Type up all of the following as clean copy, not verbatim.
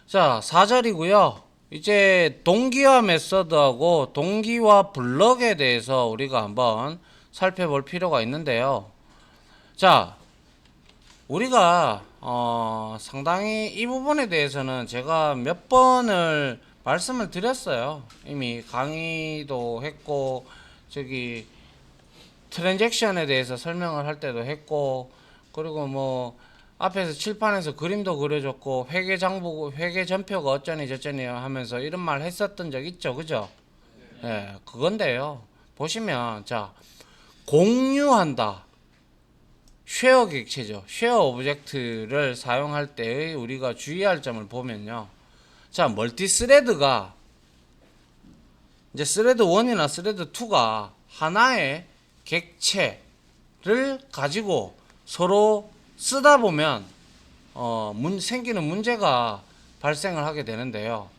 자, 4절이고요. 이제 동기화 메서드하고 동기화 블럭에 대해서 우리가 한번 살펴볼 필요가 있는데요. 자, 우리가 상당히 이 부분에 대해서는 제가 몇 번을 말씀을 드렸어요. 이미 강의도 했고 저기 트랜잭션에 대해서 설명을 할 때도 했고, 그리고 뭐 앞에서 칠판에서 그림도 그려줬고 회계 장부 회계 전표가 어쩌니 저쩌니 하면서 이런 말 했었던 적 있죠, 그죠? 예, 그건데요. 보시면 자, 공유한다. 쉐어 객체죠. 쉐어 오브젝트를 사용할 때의 우리가 주의할 점을 보면요. 자, 멀티스레드가 이제 스레드 1이나 스레드 2가 하나의 객체를 가지고 서로 쓰다 보면 생기는 문제가 발생을 하게 되는데요.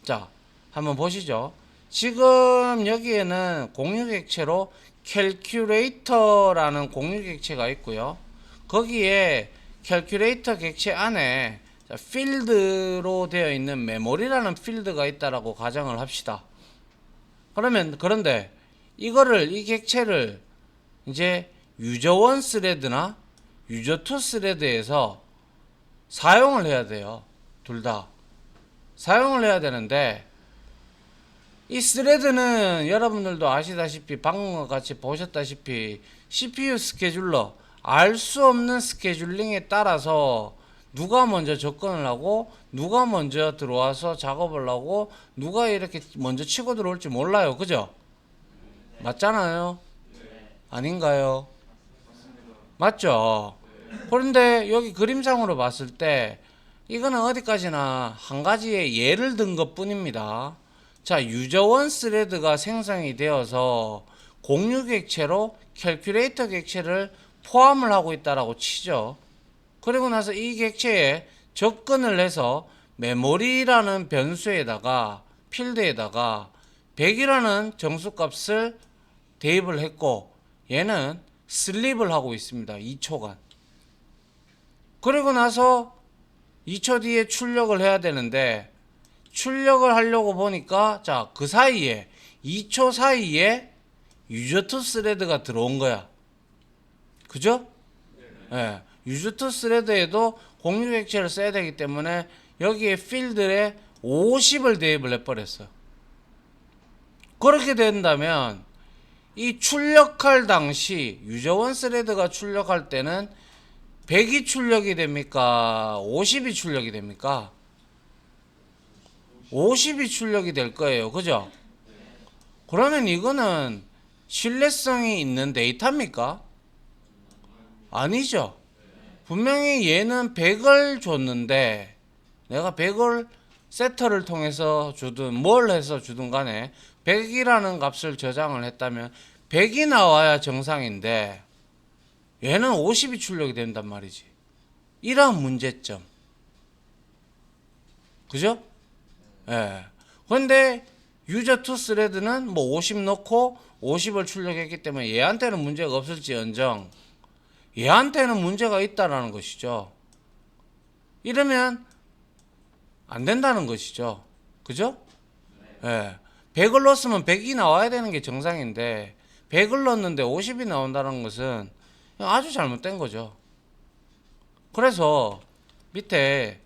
자, 한번 보시죠. 지금 여기에는 공유 객체로 캘큘레이터라는 공유 객체가 있고요. 거기에 캘큘레이터 객체 안에 필드로 되어 있는 메모리라는 필드가 있다라고 가정을 합시다. 그런데 이 객체를 이제 유저 1 스레드나 유저 2 스레드에서 사용을 해야 돼요. 둘 다 사용을 해야 되는데, 이 스레드는 여러분들도 아시다시피 방금과 같이 보셨다시피 CPU 스케줄러, 알 수 없는 스케줄링에 따라서 누가 먼저 접근을 하고 누가 먼저 들어와서 작업을 하고 누가 이렇게 먼저 치고 들어올지 몰라요, 그죠? 맞잖아요. 아닌가요? 맞죠? 그런데 여기 그림상으로 봤을 때 이거는 어디까지나 한 가지의 예를 든 것 뿐입니다. 자, 유저 1 스레드가 생성이 되어서 공유 객체로 캘큘레이터 객체를 포함을 하고 있다라고 치죠. 그리고 나서 이 객체에 접근을 해서 메모리라는 변수에다가 필드에다가 100이라는 정수값을 대입을 했고, 얘는 슬립을 하고 있습니다. 2초간. 그리고 나서 2초 뒤에 출력을 해야 되는데, 출력을 하려고 보니까 자, 그 사이에 2초 사이에 유저2 스레드가 들어온 거야. 그죠? 예. 유저2 스레드에도 공유 객체를 써야 되기 때문에 여기에 필드에 50을 대입을 해버렸어. 그렇게 된다면 이 출력할 당시 유저1 스레드가 출력할 때는 100이 출력이 됩니까? 50이 출력이 됩니까? 50이 출력이 될 거예요. 그죠? 그러면 이거는 신뢰성이 있는 데이터입니까? 아니죠. 분명히 얘는 100을 줬는데 내가 100을 세터를 통해서 주든 뭘 해서 주든 간에 100이라는 값을 저장을 했다면 100이 나와야 정상인데 얘는 50이 출력이 된단 말이지. 이러한 문제점. 그죠? 예. 그런데 유저2 스레드는 뭐 50 넣고 50을 출력했기 때문에 얘한테는 문제가 없을지언정 얘한테는 문제가 있다라는 것이죠. 이러면 안 된다는 것이죠. 그죠? 예. 100을 넣었으면 100이 나와야 되는 게 정상인데 100을 넣었는데 50이 나온다는 것은 아주 잘못된 거죠. 그래서 밑에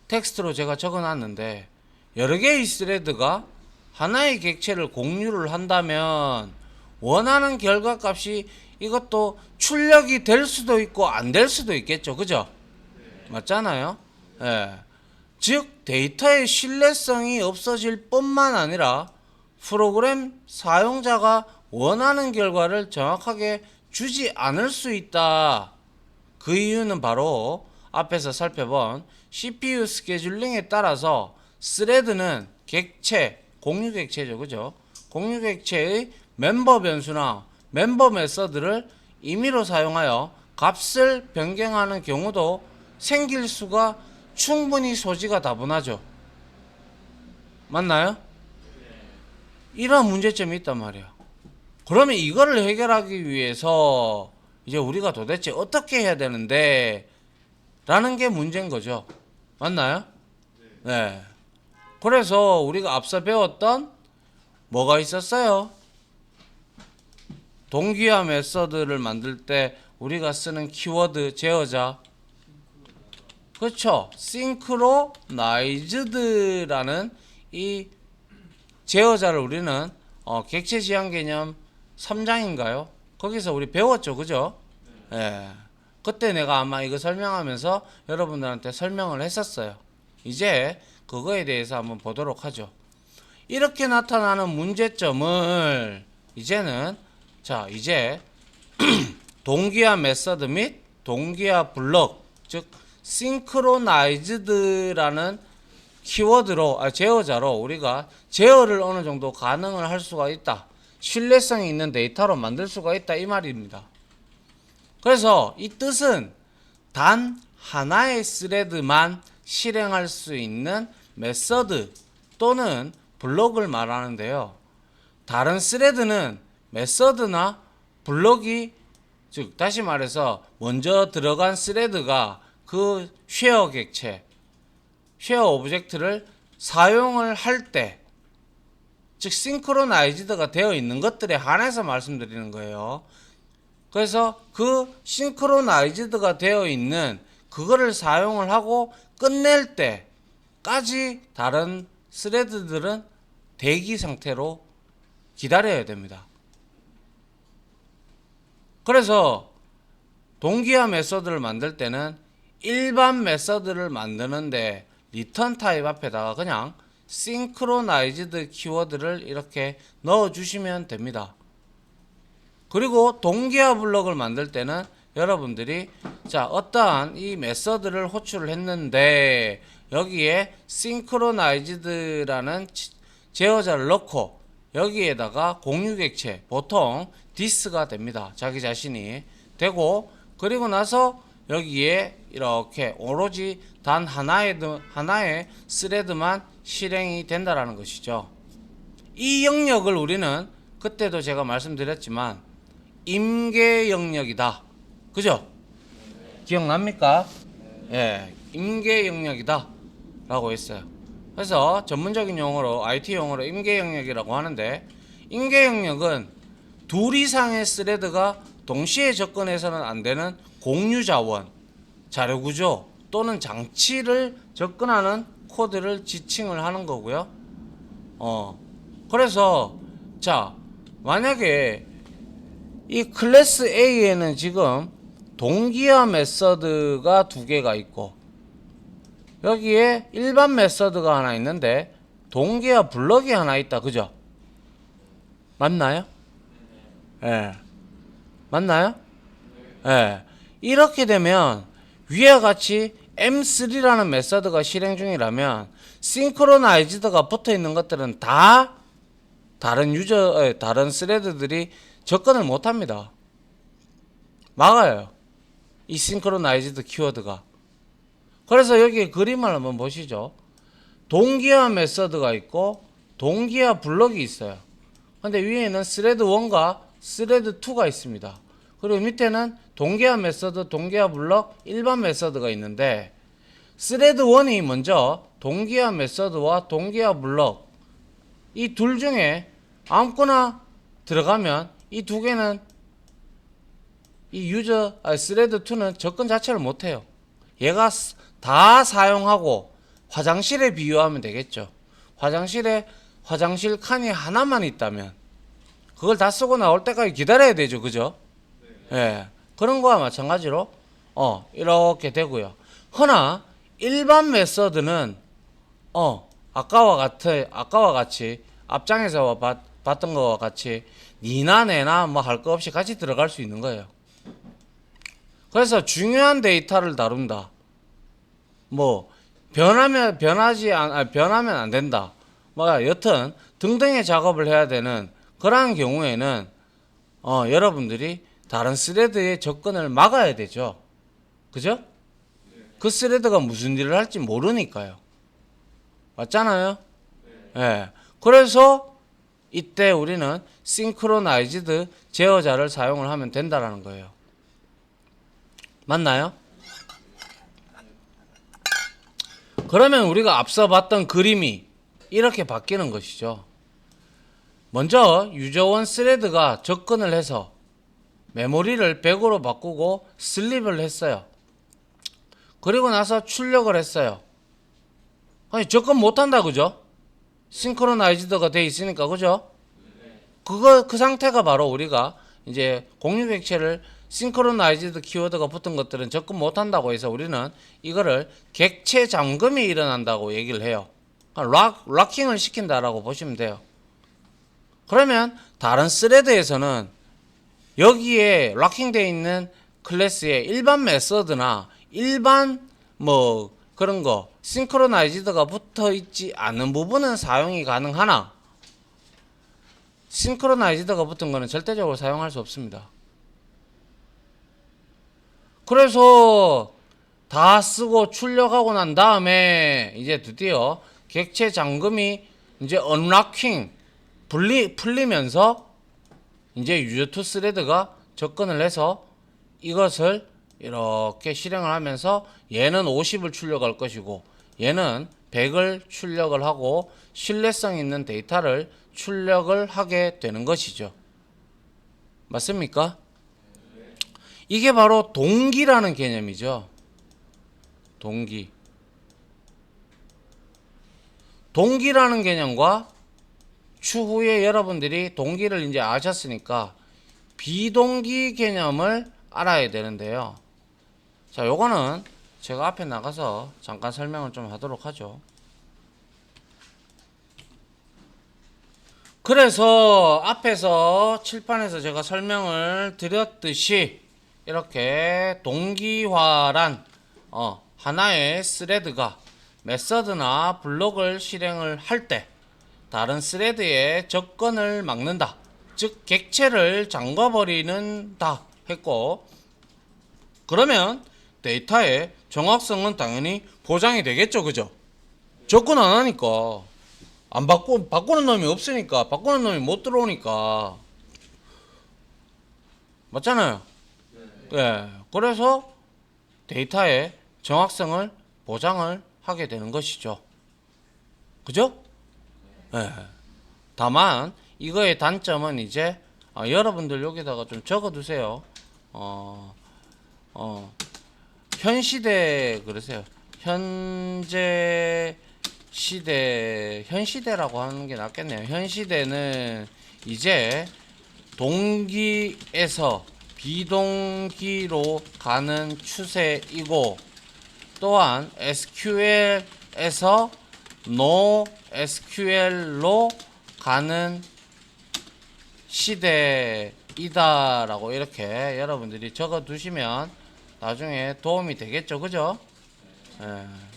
텍스트로 제가 적어 놨는데, 여러 개의 스레드가 하나의 객체를 공유를 한다면 원하는 결과값이 이것도 출력이 될 수도 있고 안 될 수도 있겠죠. 그죠? 맞잖아요. 예. 즉 데이터의 신뢰성이 없어질 뿐만 아니라 프로그램 사용자가 원하는 결과를 정확하게 주지 않을 수 있다. 그 이유는 바로 앞에서 살펴본 CPU 스케줄링에 따라서 스레드는 객체, 공유 객체죠. 그죠? 공유 객체의 멤버 변수나 멤버 메서드를 임의로 사용하여 값을 변경하는 경우도 생길 수가 충분히 소지가 다분하죠. 맞나요? 이런 문제점이 있단 말이야. 그러면 이거를 해결하기 위해서 이제 우리가 도대체 어떻게 해야 되는데 라는 게 문제인 거죠. 맞나요? 네. 그래서 우리가 앞서 배웠던 뭐가 있었어요? 동기화 메서드를 만들 때 우리가 쓰는 키워드 제어자. 그렇죠. synchronized라는 이 제어자를 우리는 객체 지향 개념 3장인가요? 거기서 우리 배웠죠. 그죠? 예. 그때 내가 아마 이거 설명하면서 여러분들한테 설명을 했었어요. 이제 그거에 대해서 한번 보도록 하죠. 이렇게 나타나는 문제점을 이제는 이제 동기화 메서드 및 동기화 블록, 즉 synchronized라는 키워드로 제어자로 우리가 제어를 어느 정도 가능을 할 수가 있다. 신뢰성이 있는 데이터로 만들 수가 있다 이 말입니다. 그래서 이 뜻은 단 하나의 스레드만 실행할 수 있는 메서드 또는 블록을 말하는데요. 다른 스레드는 메서드나 블록이 즉 다시 말해서 먼저 들어간 스레드가 그 쉐어 객체, 쉐어 오브젝트를 사용을 할 때, 즉 싱크로나이즈드가 되어 있는 것들에 한해서 말씀드리는 거예요. 그래서 그 싱크로나이즈드가 되어 있는 그거를 사용을 하고 끝낼 때까지 다른 스레드들은 대기 상태로 기다려야 됩니다. 그래서 동기화 메서드를 만들 때는 일반 메서드를 만드는데 리턴 타입 앞에다가 그냥 synchronized 키워드를 이렇게 넣어 주시면 됩니다. 그리고 동기화 블록을 만들 때는 여러분들이 어떠한 이 메서드를 호출을 했는데 여기에 synchronized라는 제어자를 넣고 여기에다가 공유객체, 보통 this가 됩니다. 자기 자신이 되고, 그리고 나서 여기에 이렇게 오로지 단 하나의 스레드만 실행이 된다라는 것이죠. 이 영역을 우리는 그때도 제가 말씀드렸지만 임계 영역이다. 그죠? 기억납니까? 예, 임계 영역이다 라고 했어요. 그래서 전문적인 용어로 IT 용어로 임계 영역이라고 하는데, 임계 영역은 둘 이상의 스레드가 동시에 접근해서는 안 되는 공유 자원, 자료 구조 또는 장치를 접근하는 코드를 지칭을 하는 거고요. 그래서 만약에 이 클래스 A에는 지금 동기화 메서드가 두 개가 있고 여기에 일반 메서드가 하나 있는데 동기화 블럭이 하나 있다. 그죠? 맞나요? 예. 맞나요? 예. 이렇게 되면 위와 같이 M3라는 메서드가 실행 중이라면 싱크로나이즈드가 붙어 있는 것들은 다 다른 스레드들이 접근을 못 합니다. 막아요. 이 싱크로나이즈드 키워드가. 그래서 여기 그림을 한번 보시죠. 동기화 메서드가 있고 동기화 블럭이 있어요. 근데 위에는 스레드 1과 스레드 2가 있습니다. 그리고 밑에는 동기화 메서드, 동기화 블럭, 일반 메서드가 있는데 스레드 1이 먼저 동기화 메서드와 동기화 블럭 이 둘 중에 아무거나 들어가면 이 두 개는 이 스레드 2는 접근 자체를 못해요. 얘가 다 사용하고 화장실에 비유하면 되겠죠. 화장실 칸이 하나만 있다면 그걸 다 쓰고 나올 때까지 기다려야 되죠. 그죠? 예. 그런 거와 마찬가지로 이렇게 되고요. 허나 일반 메서드는 아까와 같이 앞장에서 봤던 거와 같이 니나 내나 뭐 할 거 없이 같이 들어갈 수 있는 거예요. 그래서 중요한 데이터를 다룬다. 뭐 변하면 안 된다. 여튼 등등의 작업을 해야 되는 그러한 경우에는 여러분들이 다른 스레드의 접근을 막아야 되죠. 그죠? 그 스레드가 무슨 일을 할지 모르니까요. 맞잖아요? 예. 그래서 이때 우리는 싱크로나이즈드 제어자를 사용을 하면 된다라는 거예요. 맞나요? 그러면 우리가 앞서 봤던 그림이 이렇게 바뀌는 것이죠. 먼저 유저1 스레드가 접근을 해서 메모리를 100으로 바꾸고 슬립을 했어요. 그리고 나서 출력을 했어요. 아니 접근 못한다 그죠? 싱크로나이즈드가 돼 있으니까 그죠? 그 상태가 바로 우리가 이제 공유 객체를 싱크로나이즈드 키워드가 붙은 것들은 접근 못한다고 해서 우리는 이거를 객체 잠금이 일어난다고 얘기를 해요. 락킹을 시킨다라고 보시면 돼요. 그러면 다른 스레드에서는 여기에 락킹되어 있는 클래스의 일반 메서드나 일반 뭐 그런 거 싱크로나이즈드가 붙어 있지 않은 부분은 사용이 가능하나 싱크로나이즈드가 붙은 거는 절대적으로 사용할 수 없습니다. 그래서 다 쓰고 출력하고 난 다음에 이제 드디어 객체 잠금이 이제 언락킹 풀리면서 이제 유저2 스레드가 접근을 해서 이것을 이렇게 실행을 하면서 얘는 50을 출력할 것이고 얘는 100을 출력을 하고 신뢰성 있는 데이터를 출력을 하게 되는 것이죠. 맞습니까? 이게 바로 동기라는 개념이죠. 동기라는 개념과 추후에 여러분들이 동기를 이제 아셨으니까 비동기 개념을 알아야 되는데요. 자, 요거는 제가 앞에 나가서 잠깐 설명을 좀 하도록 하죠. 그래서 앞에서 칠판에서 제가 설명을 드렸듯이 이렇게 동기화란 하나의 스레드가 메서드나 블록을 실행을 할 때 다른 스레드의 접근을 막는다. 즉 객체를 잠가버리는다 했고 그러면 데이터의 정확성은 당연히 보장이 되겠죠. 그죠? 접근 안 하니까 바꾸는 놈이 없으니까 바꾸는 놈이 못 들어오니까 맞잖아요. 네. 그래서 데이터의 정확성을 보장을 하게 되는 것이죠. 그죠? 네. 다만 이거의 단점은 이제 여러분들 여기다가 좀 적어 두세요. 현 시대 그러세요. 현재 시대 현 시대라고 하는 게 낫겠네요. 현 시대는 이제 동기에서 비동기로 가는 추세이고 또한 SQL에서 NoSQL로 가는 시대이다라고 이렇게 여러분들이 적어 두시면 나중에 도움이 되겠죠. 그죠?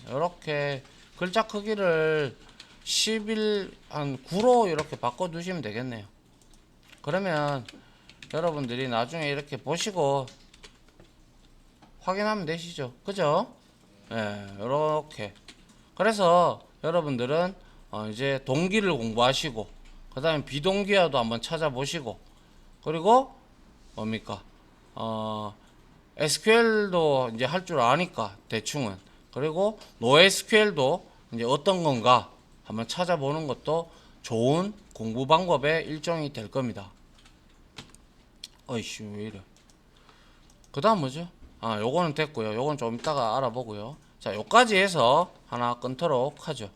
이렇게 글자 크기를 11 한 9로 이렇게 바꿔 두시면 되겠네요. 그러면 여러분들이 나중에 이렇게 보시고 확인하면 되시죠. 그죠? 이렇게. 그래서 여러분들은 이제 동기를 공부하시고 그 다음에 비동기화도 한번 찾아보시고 그리고 뭡니까? SQL도 이제 할 줄 아니까 대충은 그리고 NoSQL도 이제 어떤 건가 한번 찾아보는 것도 좋은 공부 방법의 일종이 될 겁니다. 어이씨 왜 이래? 그 다음 뭐죠? 요거는 됐고요. 요건 좀 이따가 알아보고요. 자, 요까지 해서 하나 끊도록 하죠.